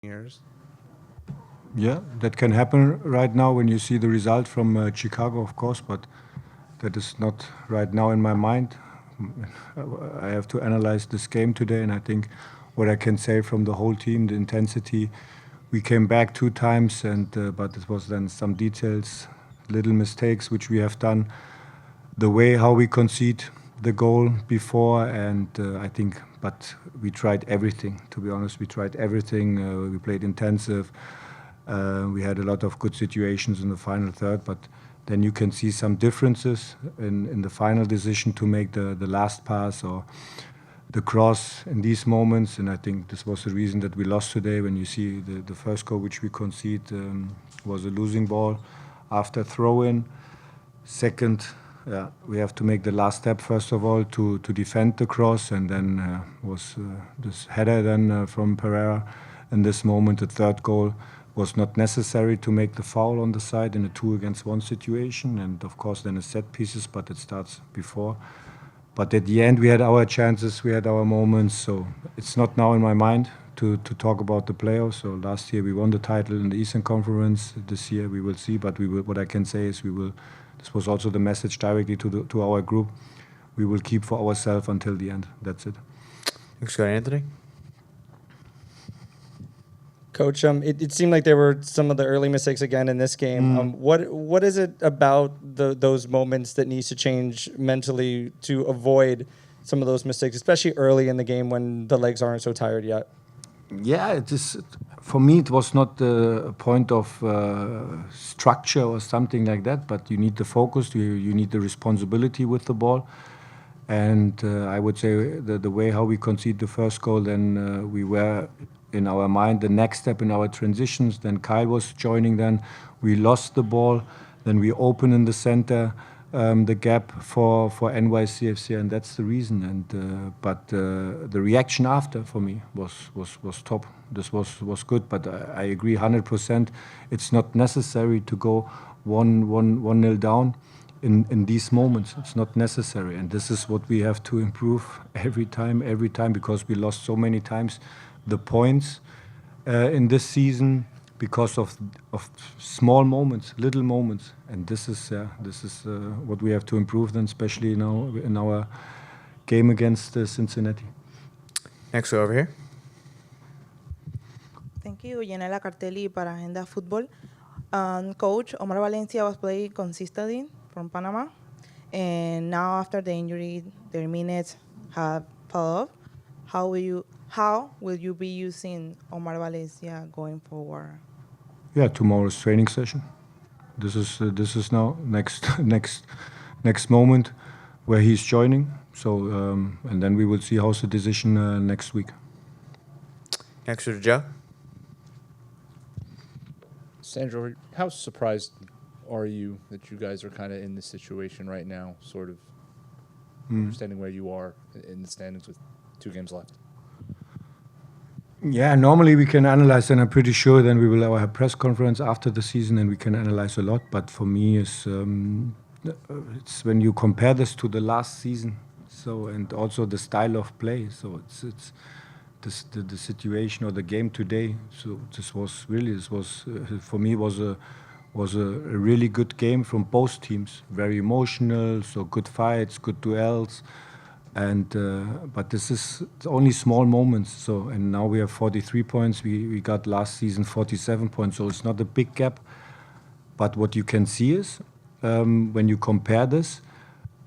years. Yeah, that can happen right now when you see the result from Chicago, of course, but that is not right now in my mind. I have to analyze this game today, and I think what I can say from the whole team, the intensity, we came back 2 times, and but it was then some details, little mistakes which we have done, the way how we concede the goal before, and I think, but we tried everything. To be honest, we tried everything. We played intensive. We had a lot of good situations in the final third, but then you can see some differences in the final decision to make the last pass or the cross in these moments. And I think this was the reason that we lost today. When you see the first goal which we concede was a losing ball after throw-in. Second, we have to make the last step first of all to defend the cross, and then was this header then from Pereira. In this moment, the third goal was not necessary to make the foul on the side in a 2-against-1 situation, and of course then a set pieces, but it starts before. But at the end, we had our chances, we had our moments, so it's not now in my mind to talk about the playoffs. So last year we won the title in the Eastern Conference. This year we will see, but we will. What I can say is we will. This was also the message directly to our group. We will keep for ourselves until the end. That's it. Thanks, Scott. Anthony? Coach, it seemed like there were some of the early mistakes again in this game. What is it about those moments that needs to change mentally to avoid some of those mistakes, especially early in the game when the legs aren't so tired yet? Yeah, it is. For me, it was not a point of structure or something like that, but you need the focus, you need the responsibility with the ball. And I would say the way how we conceded the first goal, then we were in our mind the next step in our transitions. Then Kyle was joining. Then we lost the ball. Then we open in the center the gap for NYCFC, and that's the reason. And but the reaction after for me was top. This was good. But I agree 100%. It's not necessary to go 1-0 down. In these moments, it's not necessary, and this is what we have to improve every time, because we lost so many times the points in this season because of small moments, little moments, and this is what we have to improve then, especially now in our game against Cincinnati. Next, go over here. Thank you, Yanela Cartelli para Agenda Football. Coach, Omar Valencia was playing consistently from Panama, and now after the injury, their minutes have fell off. How will you be using Omar Valencia going forward? Yeah, tomorrow's training session. This is now next moment where he's joining. So and then we will see how's the decision next week. Next to Joe. Sandro, how surprised are you that you guys are kind of in this situation right now, sort of understanding where you are in the standings with 2 games left? Yeah, normally we can analyze, and I'm pretty sure then we will have a press conference after the season and we can analyze a lot. But for me, it's when you compare this to the last season, so, and also the style of play. So it's the situation or the game today. So this was for me was a really good game from both teams. Very emotional, so good fights, good duels. And but this is only small moments. So, and now we have 43 points. We got last season 47 points. So it's not a big gap. But what you can see is when you compare this,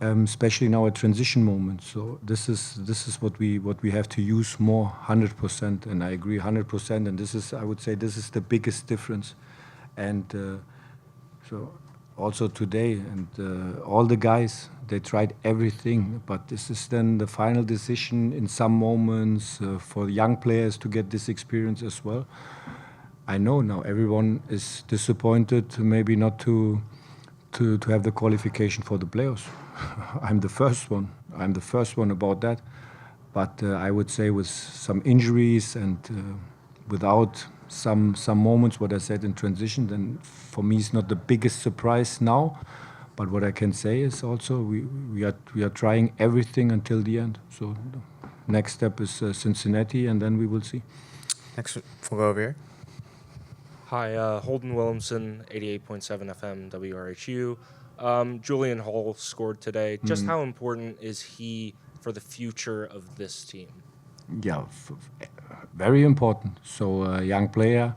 especially in our transition moments. So this is what we have to use more 100%. And I agree 100%. And this is, I would say, this is the biggest difference. And so also today, and all the guys, they tried everything, but this is then the final decision in some moments for young players to get this experience as well. I know now everyone is disappointed, maybe not to have the qualification for the playoffs. I'm the first one about that. But I would say with some injuries and without some moments, what I said in transition, then for me it's not the biggest surprise now. But what I can say is also we are trying everything until the end. So the next step is Cincinnati, and then we will see. Next, we'll go over here. Hi, Holden Williamson, 88.7 FM WRHU. Julian Hall scored today. Just how important is he for the future of this team? Yeah, very important. So a young player,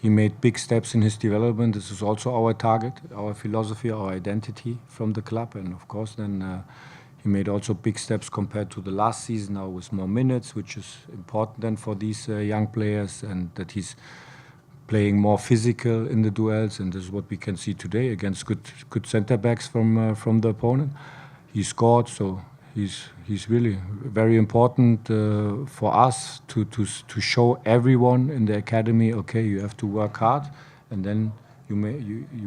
he made big steps in his development. This is also our target, our philosophy, our identity from the club. And of course, then he made also big steps compared to the last season now with more minutes, which is important then for these young players, and that he's playing more physical in the duels. And this is what we can see today against good center backs from the opponent. He scored, so he's really very important for us to show everyone in the academy. Okay, you have to work hard, and then you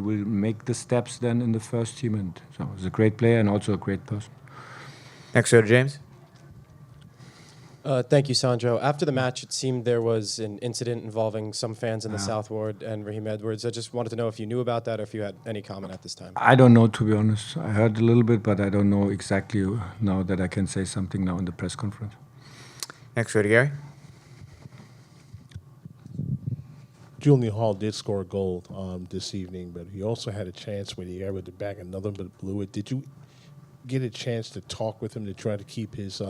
will make the steps then in the first team. And so he's a great player and also a great person. Next, go to James. Thank you, Sandro. After the match, it seemed there was an incident involving some fans in the South Ward and Raheem Edwards. I just wanted to know if you knew about that or if you had any comment at this time. I don't know, to be honest. I heard a little bit, but I don't know exactly now that I can say something now in the press conference. Next, go to Gary. Julian Hall did score a goal this evening, but he also had a chance when he got with the back, another but blew it. Did you get a chance to talk with him to try to keep his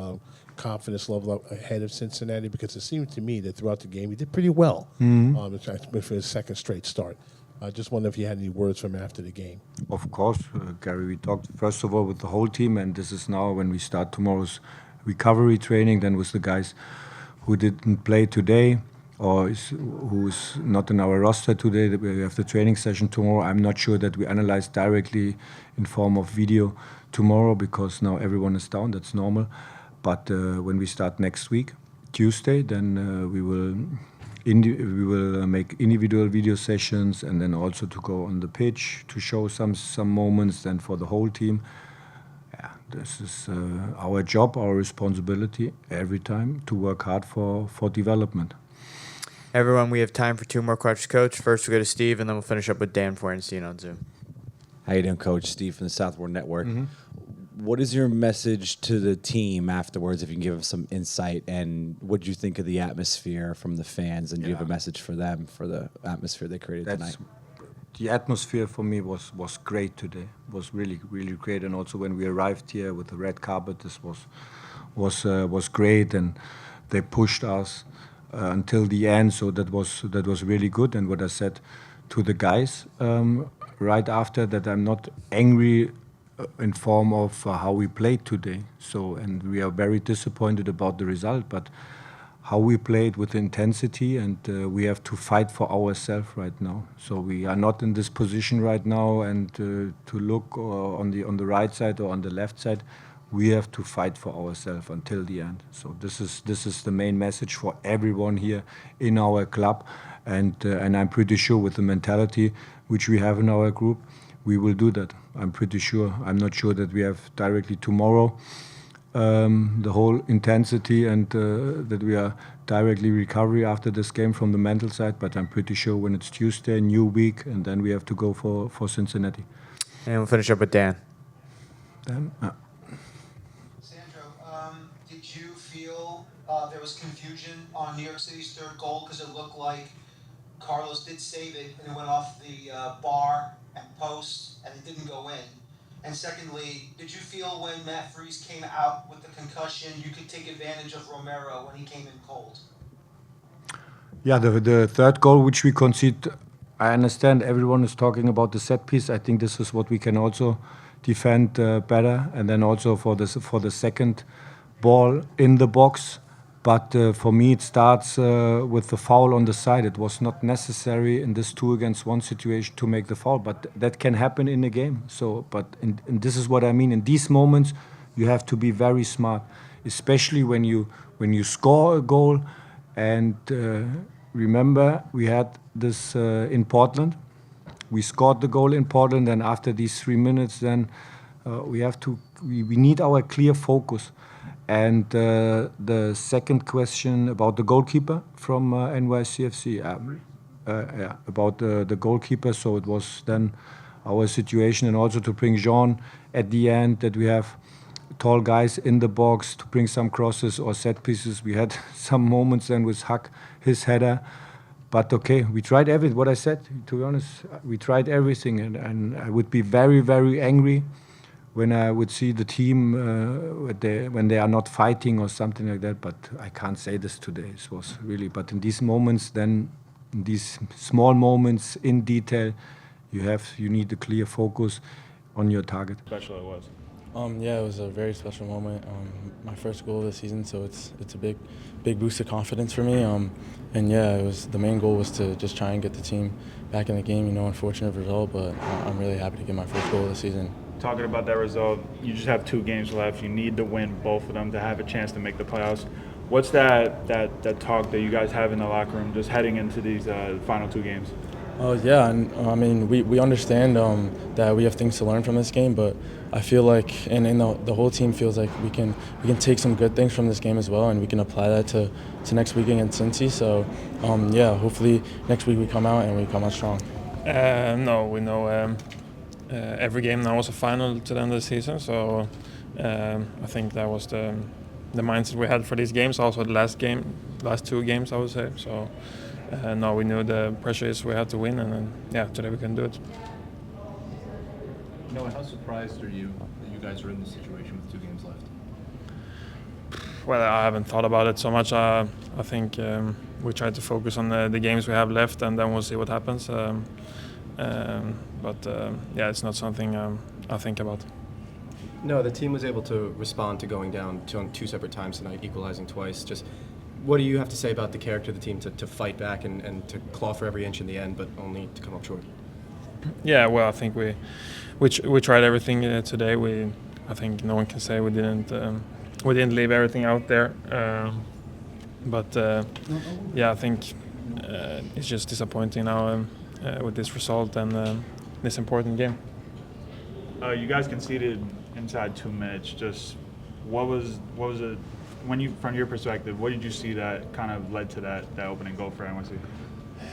confidence level up ahead of Cincinnati? Because it seemed to me that throughout the game he did pretty well for his second straight start. I just wonder if you had any words from him after the game. Of course, Gary, we talked first of all with the whole team, and this is now when we start tomorrow's recovery training, then with the guys who didn't play today or who is not in our roster today. We have the training session tomorrow. I'm not sure that we analyze directly in form of video tomorrow because now everyone is down. That's normal. But when we start next week, Tuesday, then we will make individual video sessions, and then also to go on the pitch to show some moments. Then for the whole team, this is our job, our responsibility every time to work hard for development. Everyone, we have time for two more questions, Coach. First, we'll go to Steve, and then we'll finish up with Dan Florenstein on Zoom. How you doing, Coach? Steve from the Southward Network. What is your message to the team afterwards, if you can give us some insight, and what did you think of the atmosphere from the fans, and do you have a message for them for the atmosphere they created tonight? The atmosphere for me was great today. Was really, really great. And also when we arrived here with the red carpet, this was great, and they pushed us until the end. So that was really good. And what I said to the guys right after that, I'm not angry in form of how we played today. So, and we are very disappointed about the result, but how we played with intensity, and we have to fight for ourselves right now. So we are not in this position right now, and to look on the right side or on the left side. We have to fight for ourselves until the end. So this is the main message for everyone here in our club, and I'm pretty sure with the mentality which we have in our group, we will do that. I'm pretty sure. I'm not sure that we have directly tomorrow the whole intensity and that we are directly recovery after this game from the mental side, but I'm pretty sure when it's Tuesday, new week, and then we have to go for Cincinnati. And we'll finish up with Dan. Dan? Sandro, did you feel there was confusion on New York City's third goal? Because it looked like Carlos did save it and it went off the bar and post and it didn't go in. And secondly, did you feel when Matt Freese came out with the concussion, you could take advantage of Romero when he came in cold? Yeah, the third goal which we concede, I understand everyone is talking about the set piece. I think this is what we can also defend better, and then also for the second ball in the box. But for me, it starts with the foul on the side. It was not necessary in this 2-against-1 situation to make the foul, but that can happen in a game. So, and this is what I mean. In these moments, you have to be very smart, especially when you score a goal. And remember, we had this in Portland. We scored the goal in Portland, and after these 3 minutes, then we need our clear focus. And the second question about the goalkeeper from NYCFC, about the goalkeeper. So it was then our situation, and also to bring Jean at the end, that we have tall guys in the box to bring some crosses or set pieces. We had some moments then with Huck, his header. But okay, we tried everything. What I said, to be honest, we tried everything. And I would be very, very angry when I would see the team when they are not fighting or something like that. But I can't say this today. It was really, but in these moments, then in these small moments in detail, you need a clear focus on your target. Special it was. Yeah, it was a very special moment. My first goal of the season, so it's a big boost of confidence for me. And yeah, the main goal was to just try and get the team back in the game. Unfortunate result, but I'm really happy to get my first goal of the season. Talking about that result, you just have 2 games left. You need to win both of them to have a chance to make the playoffs. What's that talk that you guys have in the locker room just heading into these final 2 games? Yeah, and I mean we understand that we have things to learn from this game, but I feel like and the whole team feels like we can take some good things from this game as well, and we can apply that to next week against Cincy. So yeah, hopefully next week we come out and we come out strong. No, we know every game now is a final to the end of the season, so I think that was the mindset we had for these games. Also the last 2 games, I would say. So. No, we knew the pressure is we had to win, and then, yeah, today we can do it. How surprised are you that you guys are in this situation with 2 games left? Well, I haven't thought about it so much. I think we try to focus on the games we have left, and then we'll see what happens. But yeah, it's not something I think about. No, the team was able to respond to going down on 2 separate times tonight, equalizing twice. Just what do you have to say about the character of the team to fight back and to claw for every inch in the end, but only to come up short? Yeah, well, I think we tried everything today. I think no one can say we didn't leave everything out there. But yeah, I think it's just disappointing now with this result and this important game. You guys conceded inside 2 minutes. Just what was it? From your perspective, what did you see that kind of led to that opening goal for NYC?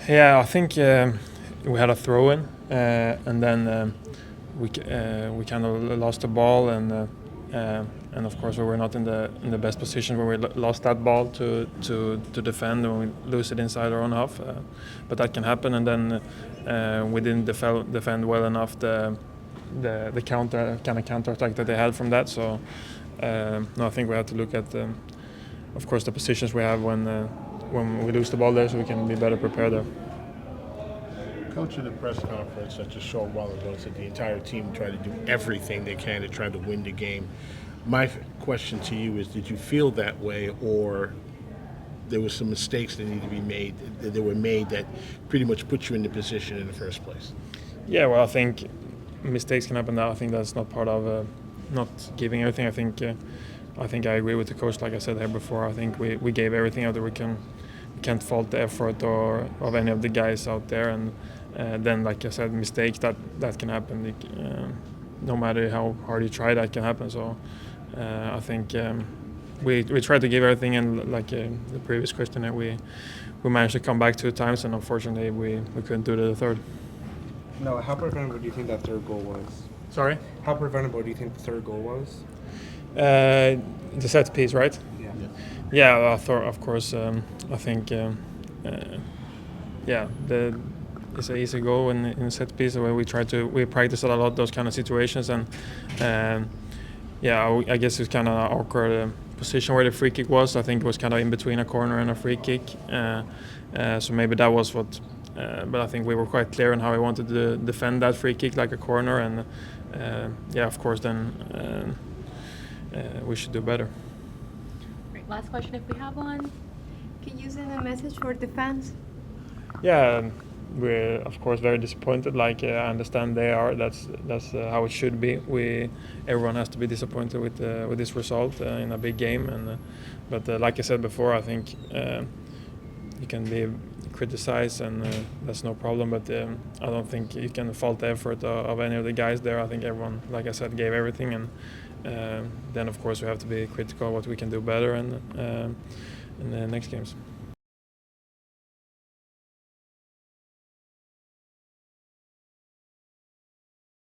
Yeah, I think we had a throw-in, and then we kind of lost the ball, and of course we were not in the best position when we lost that ball to defend, and we lose it inside our own half. But that can happen, and then we didn't defend well enough the counter attack that they had from that. So. No, I think we have to look at, of course, the positions we have when we lose the ball there, so we can be better prepared there. Coach, in the press conference just a short while ago said the entire team tried to do everything they can to try to win the game. My question to you is, did you feel that way, or there were some mistakes that need to be made that pretty much put you in the position in the first place? Yeah, well, I think mistakes can happen. I think that's not part of not giving everything. I think I agree with the coach. Like I said here before, I think we gave everything out there. We can't fault the effort or of any of the guys out there. And then, like I said, mistakes that can happen. No matter how hard you try, that can happen. So I think we tried to give everything, and like the previous question, we managed to come back 2 times, and unfortunately we couldn't do the third. No, how preventable do you think that third goal was? Sorry? How preventable do you think the third goal was? The set piece, right? Yeah. Yeah, of course. I think, yeah, it's an easy goal in set piece where we practice a lot those kind of situations, and yeah, I guess it's kind of an awkward position where the free kick was. I think it was kind of in between a corner and a free kick, so maybe that was what. But I think we were quite clear on how we wanted to defend that free kick like a corner, and yeah, of course, then we should do better. Great. Last question, if we have one. Can you send a message for the fans? Yeah, we're of course very disappointed. Like I understand they are. That's how it should be. Everyone has to be disappointed with this result in a big game, and but like I said before, I think you can be criticized, and that's no problem. But I don't think you can fault the effort of any of the guys there. I think everyone, like I said, gave everything, and then of course we have to be critical of what we can do better in the next games.